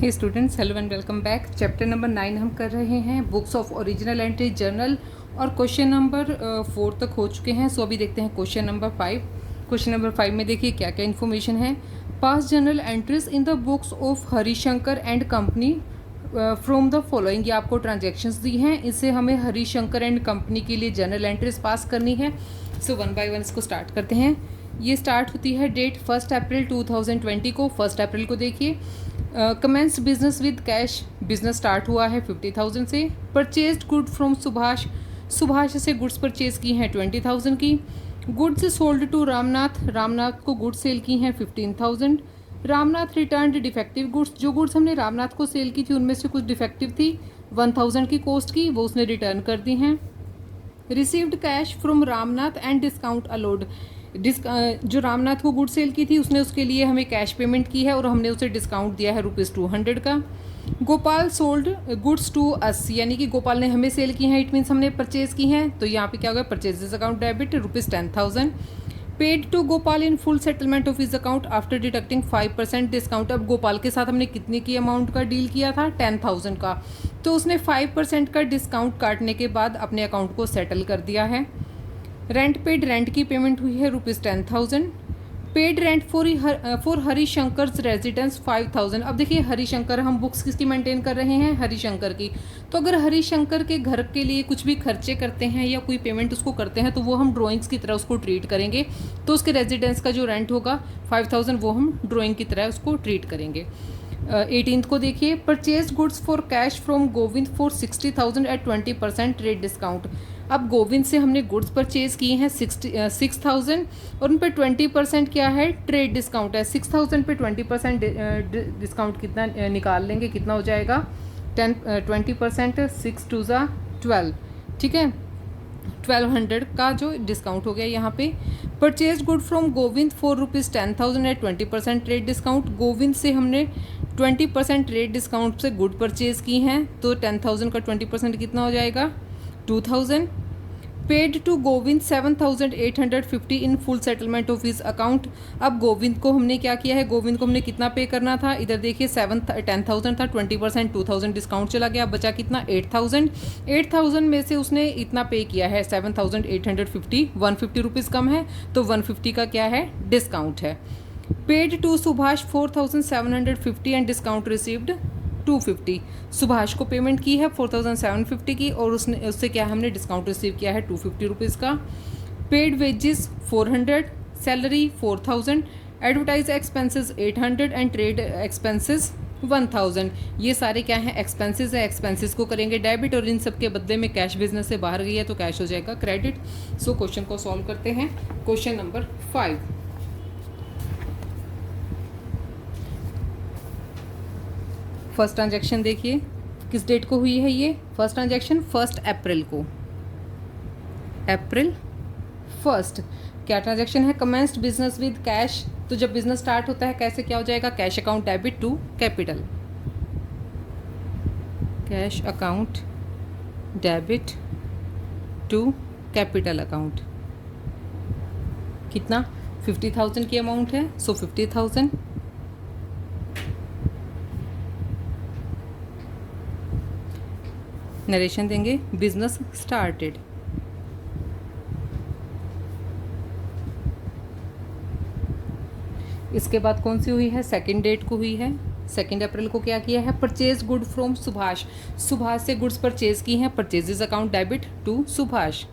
Hey students, hello and welcome back. Chapter number 9 हम कर रहे हैं, books of original entry journal, और क्वेश्चन नंबर 4 तक हो चुके हैं। सो अभी देखते हैं क्वेश्चन नंबर 5। क्वेश्चन नंबर 5 में देखिए क्या क्या इन्फॉर्मेशन है। पास journal entries in the books of Harishankar and company from the following. ये आपको ट्रांजेक्शन्स दी हैं, इससे हमें हरिशंकर एंड कंपनी के लिए जर्नल एंट्रीज पास करनी है। सो वन बाय वन इसको स्टार्ट करते हैं। ये स्टार्ट होती है डेट 1 अप्रैल 2020 को। 1 अप्रैल को देखिए, commences business with cash, business start हुआ है 50,000 से। Purchased good from Subhash, Subhash से गुड्स परचेज की हैं 20,000 की। Goods sold to Ramnath, Ramnath को गुड्स सेल की हैं 15,000। रामनाथ रिटर्न्ड डिफेक्टिव गुड्स, जो गुड्स हमने रामनाथ को सेल की थी उनमें से कुछ डिफेक्टिव थी 1,000 की कॉस्ट की, वो उसने रिटर्न कर दी हैं। Received cash from Ramnath and discount allowed, जो रामनाथ को गुड सेल की थी उसने उसके लिए हमें कैश पेमेंट की है और हमने उसे डिस्काउंट दिया है ₹200 का। Gopal sold goods to us, यानी कि गोपाल ने हमें सेल की हैं, इट मीन्स हमने परचेज की हैं, तो यहाँ पे क्या होगा, purchases account debit ₹10,000। Paid to Gopal in full settlement of his account after deducting 5% discount. अब गोपाल के साथ हमने कितने की अमाउंट का डील किया था, 10,000 का, तो उसने 5% का डिस्काउंट काटने के बाद अपने अकाउंट को सेटल कर दिया है। रेंट पेड, रेंट की पेमेंट हुई है ₹10,000। Paid rent for Harishankar residence 5,000। अब देखिए हरिशंकर, हम बुक्स किसकी मेंटेन कर रहे हैं, हरिशंकर की, तो अगर हरिशंकर के घर के लिए कुछ भी खर्चे करते हैं या कोई पेमेंट उसको करते हैं तो वो हम ड्राइंग्स की तरह उसको ट्रीट करेंगे। तो उसके रेजिडेंस का जो रेंट होगा 5,000 वो हम ड्राइंग की तरह उसको ट्रीट करेंगे। 18th को देखिए, purchase goods for cash from Govind for 60,000 at 20% trade discount. अब गोविंद से हमने गुड्स परचेज किए हैं 6,000 और उन पर 20% क्या है, ट्रेड डिस्काउंट है। 6,000 पे 20% डिस्काउंट कितना निकाल लेंगे, कितना हो जाएगा, 20%, 6 2 ज़ा 12, ठीक है, 1,200 का जो डिस्काउंट हो गया यहाँ पे। Purchase good from Govind for ₹10,000 at 20% trade discount. Govind से हमने 20% ट्रेड डिस्काउंट से गुड परचेज की हैं, तो 10,000 का 20% कितना हो जाएगा, 2,000। Paid to Govind 7,850 in full settlement of his account. अब गोविंद को हमने क्या किया है, गोविंद को हमने कितना पे करना था, इधर देखिए 10,000 था, 20% 2,000 डिस्काउंट चला गया, बचा कितना, 8,000। 8,000 में से उसने इतना पे किया है 7,850, ₹150 कम है, तो 150 का क्या है, डिस्काउंट है। Paid to Subhash 4,750 and discount received 250। Subhash को पेमेंट की है 4,750 की और उससे क्या हमने डिस्काउंट रिसीव किया है ₹250 का। Paid wages 400, salary 4,000, advertise expenses 800 and trade expenses 1,000। ये सारे क्या हैं, एक्सपेंसेस है, एक्सपेंसेस को करेंगे डेबिट और इन सब के बदले में कैश बिजनेस से बाहर गई है तो कैश हो जाएगा क्रेडिट। सो क्वेश्चन को सॉल्व करते हैं। क्वेश्चन नंबर 5, फर्स्ट ट्रांजैक्शन देखिए किस डेट को हुई है। ये फर्स्ट ट्रांजैक्शन 1 अप्रैल को, अप्रैल 1। क्या ट्रांजैक्शन है, कमेंस्ड बिजनेस विद कैश, तो जब बिजनेस स्टार्ट होता है कैसे, क्या हो जाएगा, cash account debit to capital, cash account debit to capital account. कितना, 50,000 की अमाउंट है, सो 50,000। नरेशन देंगे, बिजनेस स्टार्टेड, इसके बाद कौन सी हुई है, सेकंड डेट को हुई है, 2 अप्रैल को क्या किया है, purchase good from Subhash, Subhash से गुड्स परचेज की हैं, purchases account debit to Subhash,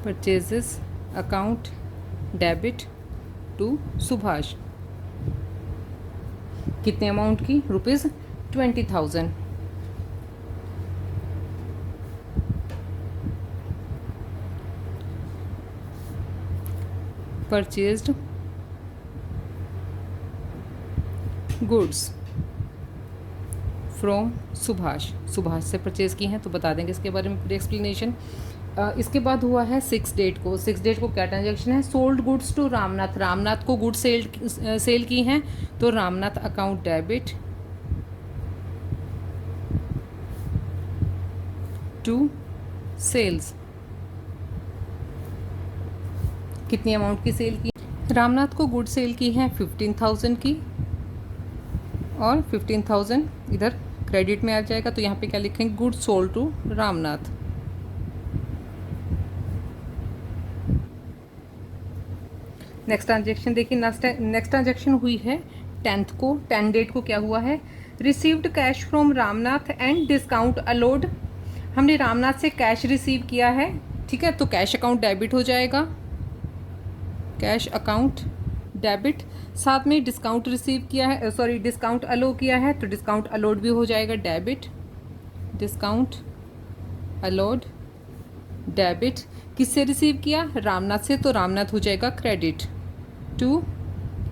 purchases account debit to Subhash. कितने अमाउंट की, ₹20,000। Purchased goods from Subhash, Subhash से परचेज की हैं, तो बता देंगे इसके बारे में पूरी एक्सप्लेनेशन। इसके बाद हुआ है 6 डेट को। 6 डेट को क्या ट्रांजैक्शन है, sold goods to Ramnath, Ramnath को गुड्स सेल की हैं, तो Ramnath account debit to sales. कितनी अमाउंट की सेल की, रामनाथ को गुड सेल की है 15,000 की, और 15,000 इधर क्रेडिट में आ जाएगा। तो यहाँ पे क्या लिखेंगे, goods sold to Ramnath. Next transaction देखिए, नेक्स्ट ट्रांजेक्शन हुई है 10th को, 10 डेट को क्या हुआ है, received cash from Ramnath and discount allowed. हमने रामनाथ से कैश रिसीव किया है, ठीक है, तो कैश अकाउंट डेबिट हो जाएगा, कैश अकाउंट डेबिट। साथ में डिस्काउंट रिसीव किया है, सॉरी डिस्काउंट अलो किया है, तो डिस्काउंट अलोड भी हो जाएगा डेबिट, डिस्काउंट अलोड डेबिट। किससे रिसीव किया, रामनाथ से, तो रामनाथ हो जाएगा क्रेडिट टू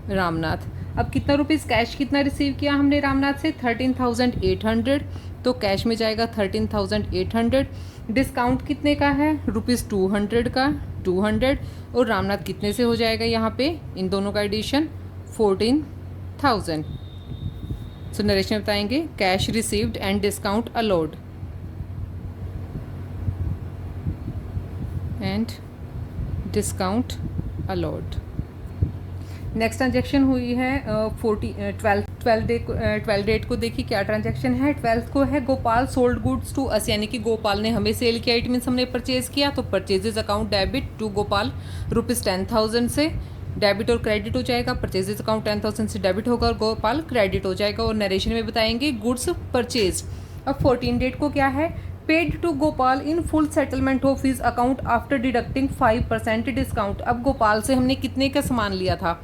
रामनाथ। अब कितना रुपीज़ कैश कितना रिसीव किया हमने रामनाथ से, 13,800, तो कैश में जाएगा 13,800। डिस्काउंट कितने का है, ₹200 का, 200, और रामनाथ कितने से हो जाएगा यहाँ पे, इन दोनों का एडिशन 14,000। सो नरेशन बताएंगे, cash received and discount allowed and discount allowed. Next transaction हुई है 12 डेट को देखिए क्या ट्रांजेक्शन है। 12 को है, Gopal sold goods to us, यानी कि गोपाल ने हमें सेल किया, इट मीन्स हमने परचेज किया, तो purchases account debit to Gopal ₹10,000 से, डेबिट और क्रेडिट हो जाएगा। परचेजेज अकाउंट 10,000 से डेबिट होगा और गोपाल क्रेडिट हो जाएगा। और नरेशन में बताएंगे गुड्स परचेज। अब 14 डेट को क्या है, paid to Gopal in full settlement of his account after deducting 5% discount. अब गोपाल से हमने कितने का सामान लिया था,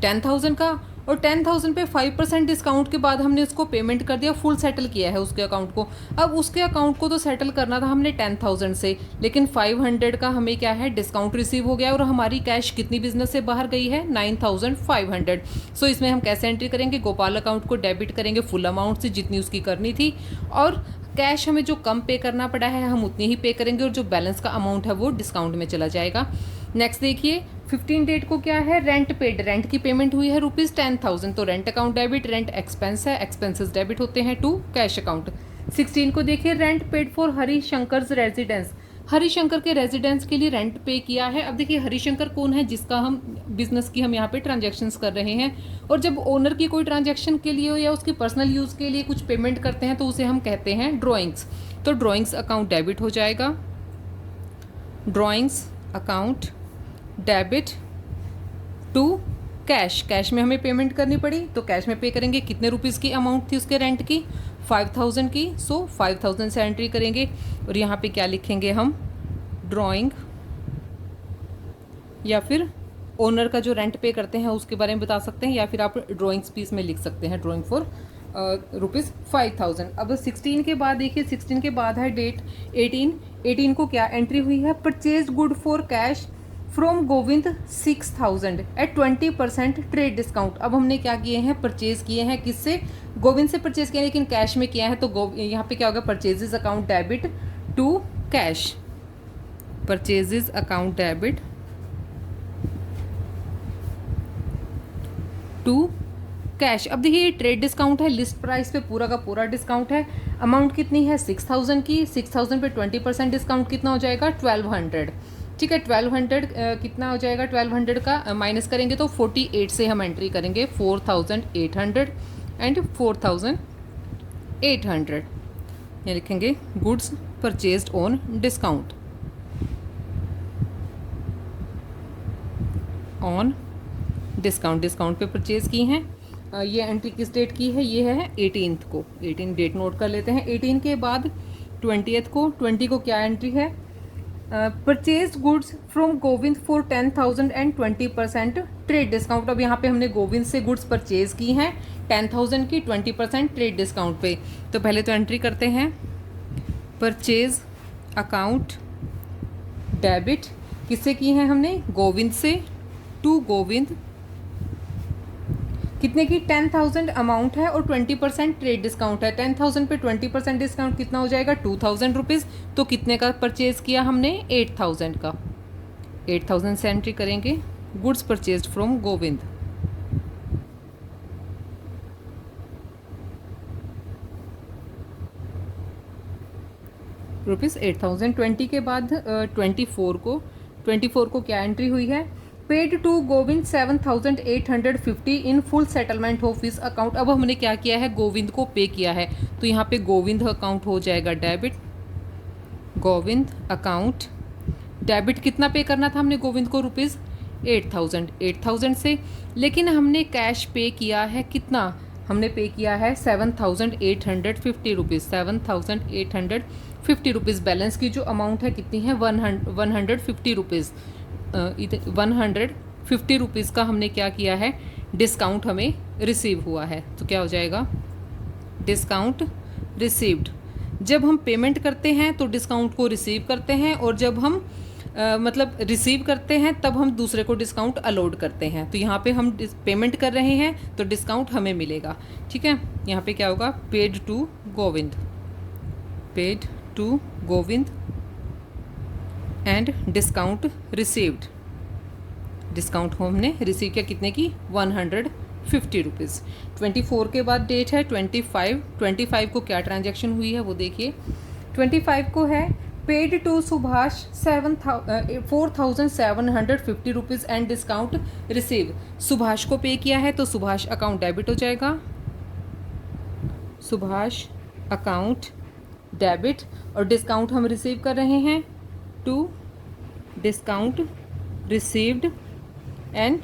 10,000 का, और 10,000 पे 5% डिस्काउंट के बाद हमने उसको पेमेंट कर दिया, फुल सेटल किया है उसके अकाउंट को। अब उसके अकाउंट को तो सेटल करना था हमने 10,000 से, लेकिन 500 का हमें क्या है, डिस्काउंट रिसीव हो गया, और हमारी कैश कितनी बिजनेस से बाहर गई है, 9,500। सो इसमें हम कैसे एंट्री करेंगे, गोपाल अकाउंट को डेबिट करेंगे फुल अमाउंट से जितनी उसकी करनी थी, और कैश हमें जो कम पे करना पड़ा है हम उतनी ही पे करेंगे, और जो बैलेंस का अमाउंट है वो डिस्काउंट में चला जाएगा। नेक्स्ट देखिए 15 डेट को क्या है, रेंट पेड, रेंट की पेमेंट हुई है ₹10,000, तो rent account debit, rent expense है, एक्सपेंसेस डेबिट होते हैं टू कैश अकाउंट। 16 को देखिए, rent paid for Harishankar's residence, Harishankar के रेजिडेंस के लिए रेंट पे किया है। अब देखिए हरिशंकर कौन है, जिसका हम बिजनेस की हम यहाँ पे ट्रांजैक्शंस कर रहे हैं, और जब ओनर की कोई ट्रांजैक्शन के लिए या उसकी पर्सनल यूज़ के लिए कुछ पेमेंट करते हैं तो उसे हम कहते हैं ड्रॉइंग्स, तो ड्रॉइंग्स अकाउंट डेबिट हो जाएगा, drawings account debit to cash, cash में हमें पेमेंट करनी पड़ी तो कैश में पे करेंगे, कितने रुपीज़ की अमाउंट थी उसके रेंट की, 5,000 की, सो 5,000 से एंट्री करेंगे, और यहाँ पे क्या लिखेंगे हम, ड्राइंग, या फिर ओनर का जो रेंट पे करते हैं उसके बारे में बता सकते हैं, या फिर आप ड्राइंग्स पीस में लिख सकते हैं, ड्राइंग फॉर ₹5,000। अब 16 के बाद देखिए, 16 के बाद है डेट 18 को क्या एंट्री हुई है, purchase good for cash from Govind 6,000 at 20% trade discount. अब हमने क्या किए हैं, परचेज किए हैं, किससे, गोविंद से परचेज किया है, लेकिन कैश में किया है, तो यहाँ पे क्या होगा, purchases account debit to cash, purchases account debit to cash. अब देखिए ट्रेड डिस्काउंट है, लिस्ट प्राइस पे पूरा का पूरा डिस्काउंट है, अमाउंट कितनी है 6,000 की, 6,000 पे 20% डिस्काउंट कितना हो जाएगा 1,200, ठीक है, 1,200 कितना हो जाएगा, 1,200 का माइनस करेंगे तो 48 से हम एंट्री करेंगे, 4,800 एंड 4,800, ये लिखेंगे goods purchased on discount, on discount, discount पे परचेज की हैं। ये एंट्री किस डेट की है, ये है 18 को, 18 डेट नोट कर लेते हैं। 18 के बाद 20th को, 20 को क्या एंट्री है, purchase goods from Govind for 10,000 and 20% trade discount. अब यहाँ पे हमने गोविंद से गुड्स परचेज की हैं 10,000 की, 20% ट्रेड डिस्काउंट पे। तो पहले तो एंट्री करते हैं, परचेज अकाउंट डेबिट, किससे की है हमने, गोविंद से, टू गोविंद, कितने की 10,000 अमाउंट है और 20% ट्रेड डिस्काउंट है। 10,000 पे 20% डिस्काउंट कितना हो जाएगा 2,000 रुपीज़। तो कितने का परचेज किया हमने 8,000 का, 8,000 से एंट्री करेंगे, गुड्स परचेज्ड फ्रॉम गोविंद, ₹8,000। 20 के बाद 24 को क्या एंट्री हुई है, paid to Govind 7,850 in full settlement of his account. अब हमने क्या किया है, गोविंद को पे किया है, तो यहाँ पे गोविंद अकाउंट हो जाएगा डेबिट, गोविंद अकाउंट डेबिट। कितना पे करना था हमने गोविंद को, रुपीज़ 8,000 से, लेकिन हमने कैश पे किया है कितना, हमने पे किया है 7,850 रुपीज़, 7,850 रुपीज़। बैलेंस की जो अमाउंट है कितनी है, 150 रुपीज़, 150 रुपीज़ का हमने क्या किया है, डिस्काउंट हमें रिसीव हुआ है। तो क्या हो जाएगा, डिस्काउंट रिसीव्ड। जब हम पेमेंट करते हैं तो डिस्काउंट को रिसीव करते हैं, और जब हम मतलब रिसीव करते हैं तब हम दूसरे को डिस्काउंट अलॉट करते हैं। तो यहाँ पे हम पेमेंट कर रहे हैं तो डिस्काउंट हमें मिलेगा, ठीक है। यहाँ पे क्या होगा, paid to Govind, paid to Govind and discount received. Discount हमने रिसीव किया कितने की, 150 रुपीज़। 24 के बाद डेट है 25 को क्या ट्रांजैक्शन हुई है वो देखिए। 25 को है paid to Subhash 4,750 rupees and discount receive. Subhash को पे किया है तो सुभाष अकाउंट डेबिट हो जाएगा, सुभाष अकाउंट डेबिट, और डिस्काउंट हम रिसीव कर रहे हैं to discount received, and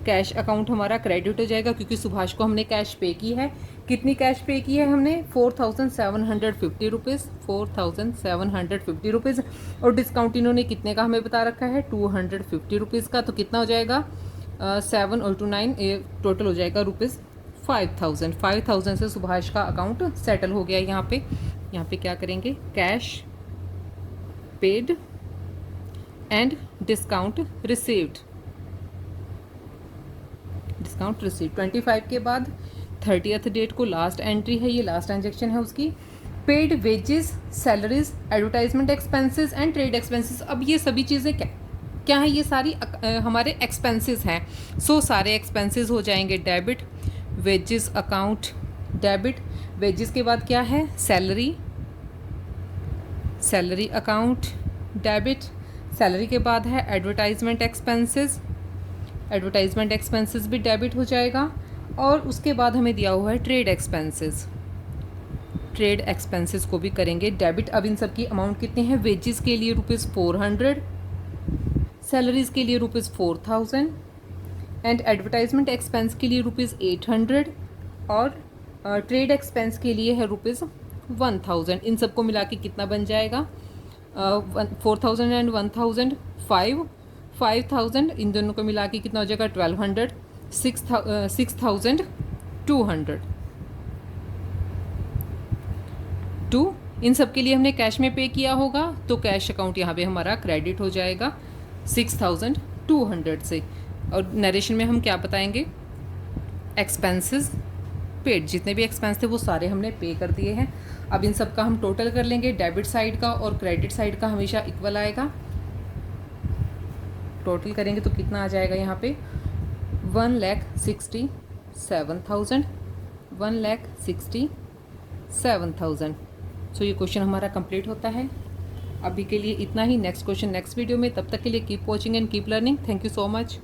cash account हमारा क्रेडिट हो जाएगा क्योंकि सुभाष को हमने कैश पे की है। कितनी कैश पे की है हमने, 4,750 रुपीज़, 4,750 रुपीज़, और डिस्काउंट इन्होंने कितने का हमें बता रखा है, 250 रुपीज़ का। तो कितना हो जाएगा, 7 और 2 9, टोटल हो जाएगा रुपीज़ 5,000। 5,000 से सुभाष का अकाउंट सेटल हो गया। यहाँ पे क्या करेंगे, cash paid and discount received, discount receive. 25 के बाद 30th डेट को लास्ट एंट्री है, ये लास्ट ट्रांजेक्शन है उसकी। Paid wages, salaries, advertisement expenses and trade expenses. अब ये सभी चीज़ें क्या है, ये सारी हमारे एक्सपेंसेस हैं। सो सारे एक्सपेंसेस हो जाएंगे debit, wages account debit. Wages के बाद क्या है, salary, salary account debit. Salary के बाद है एडवर्टाइजमेंट एक्सपेंसेस, एडवर्टाइजमेंट एक्सपेंसेस भी डेबिट हो जाएगा। और उसके बाद हमें दिया हुआ है ट्रेड एक्सपेंसेस, ट्रेड एक्सपेंसेस को भी करेंगे डेबिट। अब इन सब की अमाउंट कितनी है, वेजेस के लिए रुपीज़ 400, सैलरीज के लिए रुपीज़ 4,000, एंड एडवर्टाइजमेंट एक्सपेंस के लिए रुपीज़ 800, और ट्रेड एक्सपेंस के लिए है रुपीज़ 1,000। इन सबको मिला के कितना बन जाएगा, 4,000 एंड 1,000, 5,000, इन दोनों को मिला के कितना हो जाएगा, 1,200, 6,200। इन सब के लिए हमने कैश में पे किया होगा तो कैश अकाउंट यहाँ पे हमारा क्रेडिट हो जाएगा 6,200 से। और नरेशन में हम क्या बताएंगे, एक्सपेंसेस पेड, जितने भी एक्सपेंस थे वो सारे हमने पे कर दिए हैं। अब इन सब का हम टोटल कर लेंगे, डेबिट साइड का और क्रेडिट साइड का हमेशा इक्वल आएगा। टोटल करेंगे तो कितना आ जाएगा यहाँ पे, 1,67,000, 1,67,000। सो ये क्वेश्चन हमारा कंप्लीट होता है। अभी के लिए इतना ही, नेक्स्ट क्वेश्चन नेक्स्ट वीडियो में। तब तक के लिए keep watching and keep learning. Thank you so much.